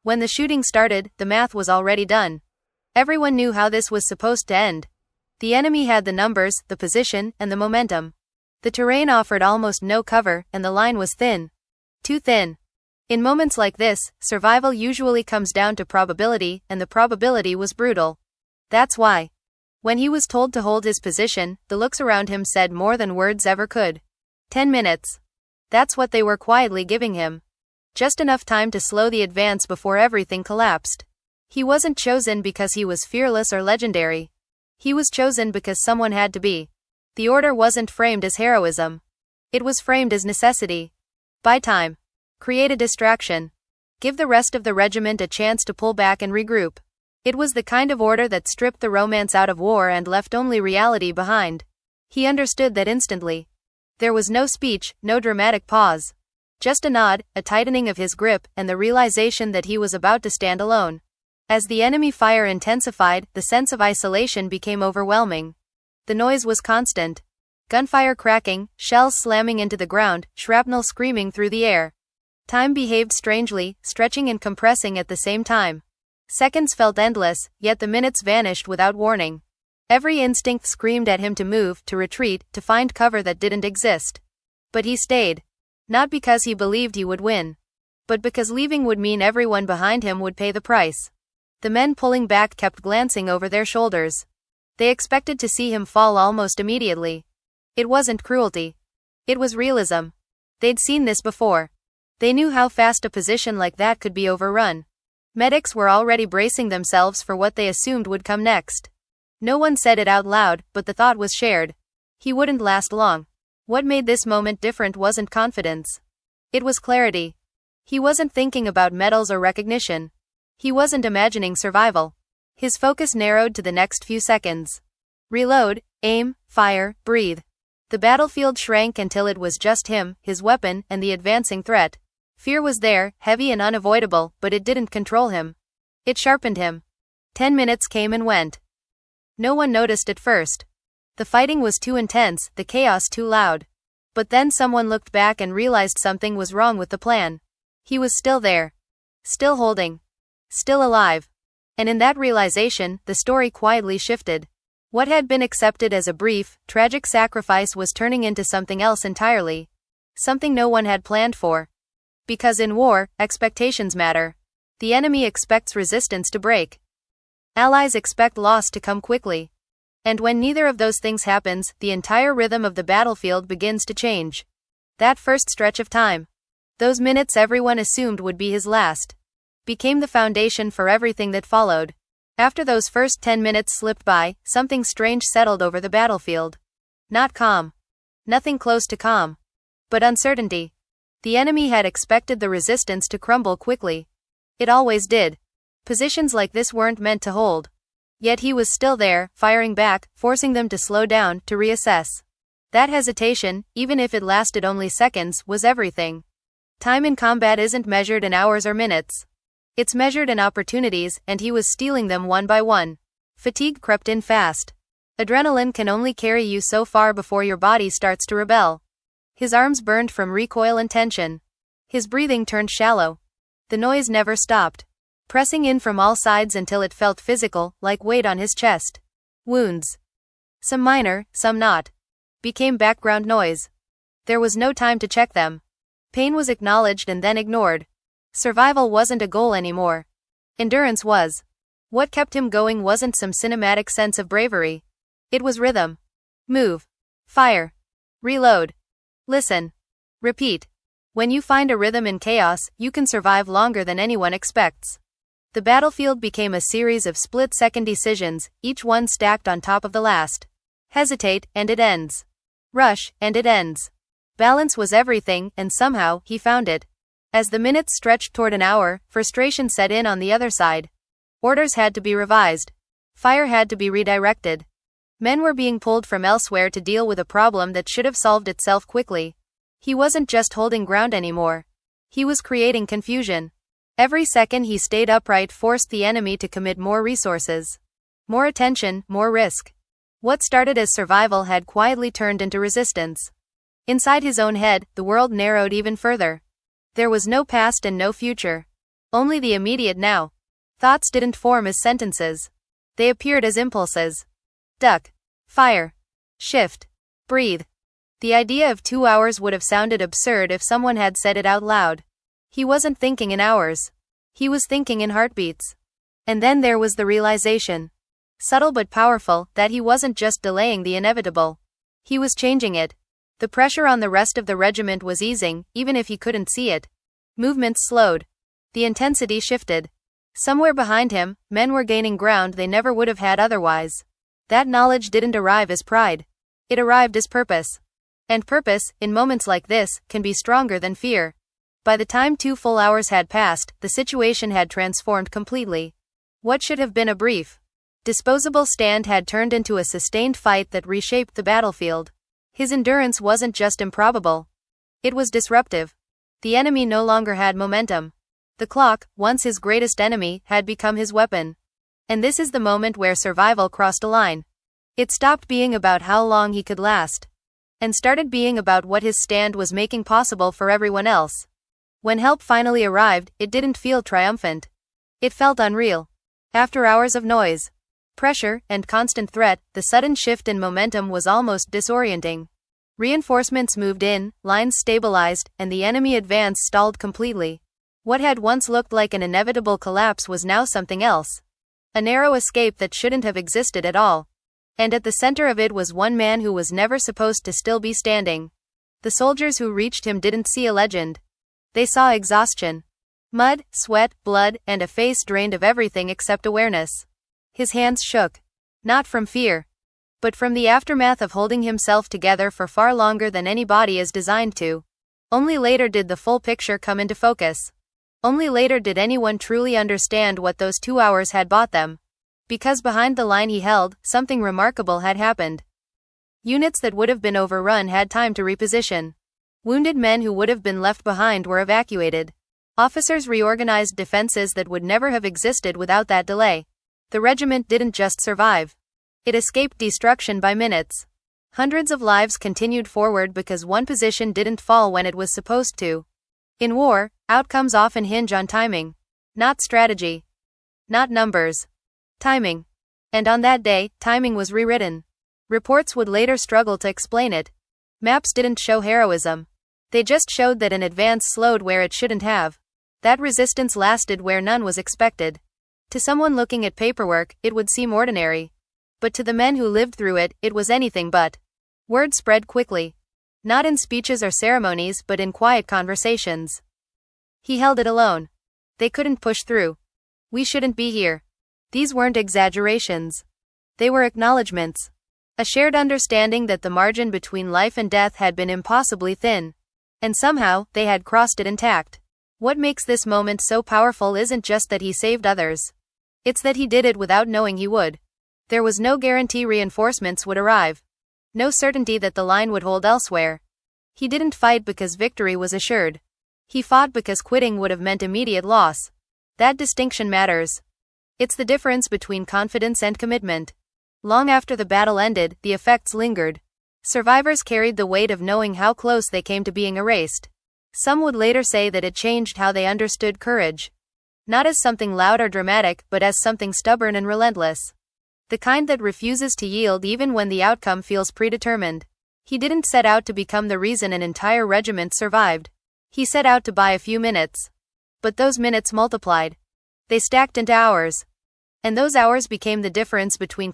When the shooting started, the math was already done. Everyone knew how this was supposed to end. The enemy had the numbers, the position, and the momentum. The terrain offered almost no cover, and the line was thin. Too thin. In moments like this, survival usually comes down to probability, and the probability was brutal. That's why. When he was told to hold his position, the looks around him said more than words ever could. 10 minutes. That's what they were quietly giving him. Just enough time to slow the advance before everything collapsed. He wasn't chosen because he was fearless or legendary. He was chosen because someone had to be. The order wasn't framed as heroism. It was framed as necessity. Buy time. Create a distraction. Give the rest of the regiment a chance to pull back and regroup. It was the kind of order that stripped the romance out of war and left only reality behind. He understood that instantly. There was no speech, no dramatic pause. Just a nod, a tightening of his grip, and the realization that he was about to stand alone. As the enemy fire intensified, the sense of isolation became overwhelming. The noise was constant. Gunfire cracking, shells slamming into the ground, shrapnel screaming through the air. Time behaved strangely, stretching and compressing at the same time. Seconds felt endless, yet the minutes vanished without warning. Every instinct screamed at him to move, to retreat, to find cover that didn't exist. But he stayed. Not because he believed he would win. But because leaving would mean everyone behind him would pay the price. The men pulling back kept glancing over their shoulders. They expected to see him fall almost immediately. It wasn't cruelty. It was realism. They'd seen this before. They knew how fast a position like that could be overrun. Medics were already bracing themselves for what they assumed would come next. No one said it out loud, but the thought was shared. He wouldn't last long. What made this moment different wasn't confidence. It was clarity. He wasn't thinking about medals or recognition. He wasn't imagining survival. His focus narrowed to the next few seconds. Reload, aim, fire, breathe. The battlefield shrank until it was just him, his weapon, and the advancing threat. Fear was there, heavy and unavoidable, but it didn't control him. It sharpened him. 10 minutes came and went. No one noticed at first. The fighting was too intense, the chaos too loud. But then someone looked back and realized something was wrong with the plan. He was still there. Still holding. Still alive. And in that realization, the story quietly shifted. What had been accepted as a brief, tragic sacrifice was turning into something else entirely. Something no one had planned for. Because in war, expectations matter. The enemy expects resistance to break. Allies expect loss to come quickly. And when neither of those things happens, the entire rhythm of the battlefield begins to change. That first stretch of time, those minutes everyone assumed would be his last, became the foundation for everything that followed. After those first 10 minutes slipped by, something strange settled over the battlefield. Not calm. Nothing close to calm. But uncertainty. The enemy had expected the resistance to crumble quickly. It always did. Positions like this weren't meant to hold. Yet he was still there, firing back, forcing them to slow down, to reassess. That hesitation, even if it lasted only seconds, was everything. Time in combat isn't measured in hours or minutes. It's measured in opportunities, and he was stealing them one by one. Fatigue crept in fast. Adrenaline can only carry you so far before your body starts to rebel. His arms burned from recoil and tension. His breathing turned shallow. The noise never stopped, pressing in from all sides until it felt physical, like weight on his chest. Wounds, some minor, some not, became background noise. There was no time to check them. Pain was acknowledged and then ignored. Survival wasn't a goal anymore. Endurance was. What kept him going wasn't some cinematic sense of bravery. It was rhythm. Move. Fire. Reload. Listen. Repeat. When you find a rhythm in chaos, you can survive longer than anyone expects. The battlefield became a series of split-second decisions, each one stacked on top of the last. Hesitate, and it ends. Rush, and it ends. Balance was everything, and somehow, he found it. As the minutes stretched toward an hour, frustration set in on the other side. Orders had to be revised. Fire had to be redirected. Men were being pulled from elsewhere to deal with a problem that should have solved itself quickly. He wasn't just holding ground anymore. He was creating confusion. Every second he stayed upright forced the enemy to commit more resources. More attention, more risk. What started as survival had quietly turned into resistance. Inside his own head, the world narrowed even further. There was no past and no future. Only the immediate now. Thoughts didn't form as sentences. They appeared as impulses. Duck. Fire. Shift. Breathe. The idea of 2 hours would have sounded absurd if someone had said it out loud. He wasn't thinking in hours. He was thinking in heartbeats. And then there was the realization, subtle but powerful, that he wasn't just delaying the inevitable. He was changing it. The pressure on the rest of the regiment was easing, even if he couldn't see it. Movements slowed. The intensity shifted. Somewhere behind him, men were gaining ground they never would have had otherwise. That knowledge didn't arrive as pride. It arrived as purpose. And purpose, in moments like this, can be stronger than fear. By the time 2 full hours had passed, the situation had transformed completely. What should have been a brief, disposable stand had turned into a sustained fight that reshaped the battlefield. His endurance wasn't just improbable. It was disruptive. The enemy no longer had momentum. The clock, once his greatest enemy, had become his weapon. And this is the moment where survival crossed a line. It stopped being about how long he could last, and started being about what his stand was making possible for everyone else. When help finally arrived, it didn't feel triumphant. It felt unreal. After hours of noise, pressure, and constant threat, the sudden shift in momentum was almost disorienting. Reinforcements moved in, lines stabilized, and the enemy advance stalled completely. What had once looked like an inevitable collapse was now something else. A narrow escape that shouldn't have existed at all. And at the center of it was one man who was never supposed to still be standing. The soldiers who reached him didn't see a legend. They saw exhaustion. Mud, sweat, blood, and a face drained of everything except awareness. His hands shook. Not from fear, but from the aftermath of holding himself together for far longer than any body is designed to. Only later did the full picture come into focus. Only later did anyone truly understand what those 2 hours had bought them. Because behind the line he held, something remarkable had happened. Units that would have been overrun had time to reposition. Wounded men who would have been left behind were evacuated. Officers reorganized defenses that would never have existed without that delay. The regiment didn't just survive. It escaped destruction by minutes. Hundreds of lives continued forward because one position didn't fall when it was supposed to. In war, outcomes often hinge on timing. Not strategy. Not numbers. Timing. And on that day, timing was rewritten. Reports would later struggle to explain it. Maps didn't show heroism. They just showed that an advance slowed where it shouldn't have. That resistance lasted where none was expected. To someone looking at paperwork, it would seem ordinary. But to the men who lived through it, it was anything but. Word spread quickly. Not in speeches or ceremonies, but in quiet conversations. He held it alone. They couldn't push through. We shouldn't be here. These weren't exaggerations. They were acknowledgments. A shared understanding that the margin between life and death had been impossibly thin. And somehow, they had crossed it intact. What makes this moment so powerful isn't just that he saved others. It's that he did it without knowing he would. There was no guarantee reinforcements would arrive. No certainty that the line would hold elsewhere. He didn't fight because victory was assured. He fought because quitting would have meant immediate loss. That distinction matters. It's the difference between confidence and commitment. Long after the battle ended, the effects lingered. Survivors carried the weight of knowing how close they came to being erased. Some would later say that it changed how they understood courage. Not as something loud or dramatic, but as something stubborn and relentless. The kind that refuses to yield even when the outcome feels predetermined. He didn't set out to become the reason an entire regiment survived. He set out to buy a few minutes. But those minutes multiplied. They stacked into hours. And those hours became the difference between